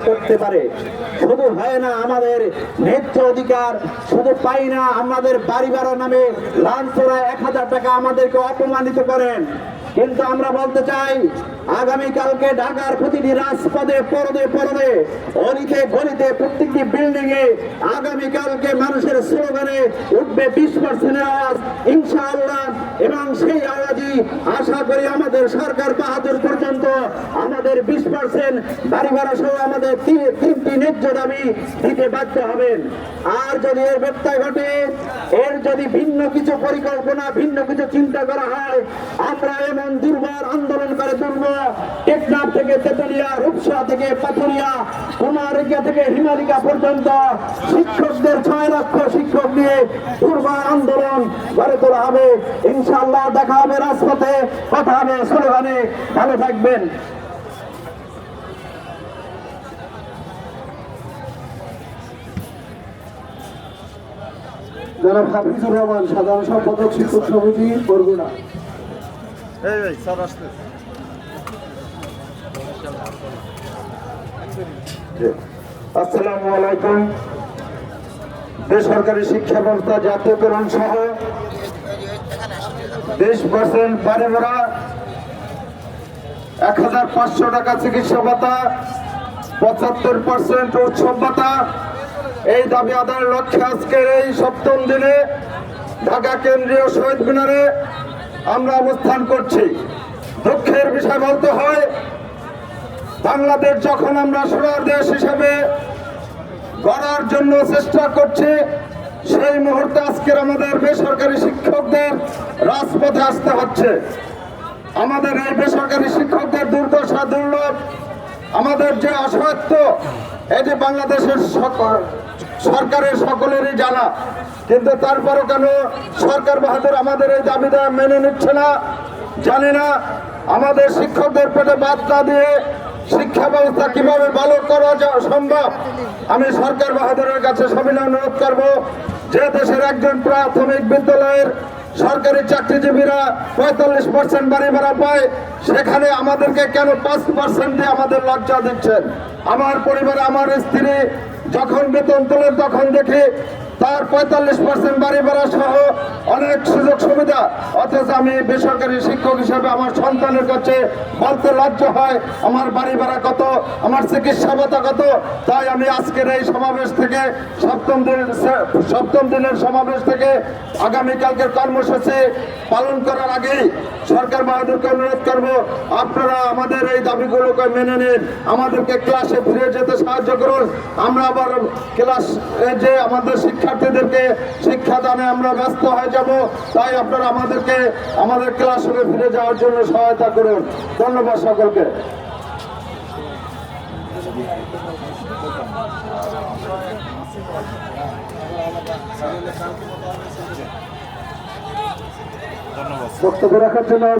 করতে পারে। শুধু হয় না আমাদের ন্যায্য অধিকার, শুধু পাই না আমাদের বাড়ি ভাড়া নামে লাঞ্ছনা 1000 টাকা আমাদেরকে অপমানিত করেন। কিন্তু আমরা বলতে চাই, আগামীকালকে ঢাকার প্রতিটি রাজপথে পরদে অলিতে গলিতে প্রত্যেকটি বিল্ডিং এ আগামীকালকে মানুষের স্লোগানে উঠবে 20% আওয়াজ ইনশাআল্লাহ। এবং সেই আওয়াজই আশা করি আমাদের সরকার বাহাদুর পর্যন্ত আমাদের 20% বাড়ি ভাড়া সহ আমাদের তিনটি ন্যায্য দাবি দিতে বাধ্য হবেন। আর যদি এর ব্যত্যয় ঘটে, এর যদি ভিন্ন কিছু পরিকল্পনা, ভিন্ন কিছু চিন্তা করা হয়, আমরা এমন দুর্বার আন্দোলন করে তুলব। টেকনাফ থেকে তেতুলিয়া, রূপসা থেকে পাথুরিয়া, কুমারিকা থেকে হিমালিকা পর্যন্ত শিক্ষকদের 6 লক্ষ শিক্ষক নিয়ে দুর্বার আন্দোলন গড়ে তোলা হবে ইনশাআল্লাহ। দেখা হবে রাজপথে, কথা হবে স্লোগানে। ভালো থাকবেন। জনাব হাফিজুর রহমান, সাধারণ সম্পাদক, শিক্ষক সমিতি, বরগুনা। আসসালামু আলাইকুম। বেসরকারি শিক্ষা ব্যবস্থা জাতীয়করণ সহ 20% বাড়ি ভাড়া, 1500 টাকা চিকিৎসা ভাতা, 75% উৎসব ভাতা, এই দাবি আদায়ের লক্ষ্যে আজকের এই 7ম দিনে ঢাকা কেন্দ্রীয় শহীদ মিনারে আমরা অবস্থান করছি। দুঃখের বিষয় বলতে হয়, বাংলাদেশ যখন আমরা সোনার দেশ হিসেবে গড়ার জন্য চেষ্টা করছি, সেই মুহূর্তে আজকের আমাদের বেসরকারি শিক্ষকদের রাজপথে আসতে হচ্ছে। আমাদের এই বেসরকারি শিক্ষকদের দুর্দশা, দুর্লভ, আমাদের যে অসহায়ত্ব, এটি বাংলাদেশের সরকারের সকলেরই জানা। কিন্তু তারপরও কেন সরকার বাহাদুর আমাদের এই দাবিটা মেনে নিচ্ছে না জানি না। আমাদের শিক্ষকদের পেটে ভাত না দিয়ে শিক্ষা ব্যবস্থা কিভাবে ভালো করা সম্ভব, আমি সরকার বাহাদুরের কাছে সবিনয় অনুরোধ করব যে দেশের একজন প্রাথমিক বিদ্যালয়ের সরকারি চাকরিজীবীরা 45% বাড়ি ভাড়া পায়, সেখানে আমাদেরকে কেন 5% দিয়ে আমাদের লজ্জা দিচ্ছেন। আমার পরিবারে আমার স্ত্রী যখন বেতন তোলেন তখন দেখি তার 45% বাড়ি ভাড়া সহ অনেক সুযোগ সুবিধা, অথচ আমি বেসরকারি শিক্ষক হিসেবে আমার সন্তানের কাছে বলতে লজ্জা হয় আমার বাড়ি ভাড়া কত, আমার চিকিৎসা ভাতা কত। তাই আমি আজকের এই সমাবেশ থেকে 7ম দিনের সমাবেশ থেকে আগামীকালকের কর্মসূচি পালন করার আগেই সরকার বাহাদুরকে অনুরোধ করব, আপনারা আমাদের এই দাবিগুলোকে মেনে নিন, আমাদেরকে ক্লাসে ফিরে যেতে সাহায্য করুন। আমরা আবার ক্লাস যে আমাদের শিক্ষার্থীদেরকে শিক্ষাদানে আমরা ব্যস্ত হয়ে যাব, তাই আপনারা আমাদেরকে আমাদের ক্লাসরুমে ফিরে যাওয়ার জন্য সহায়তা করুন। ধন্যবাদ সকলকে। বক্তব্য রাখার জন্য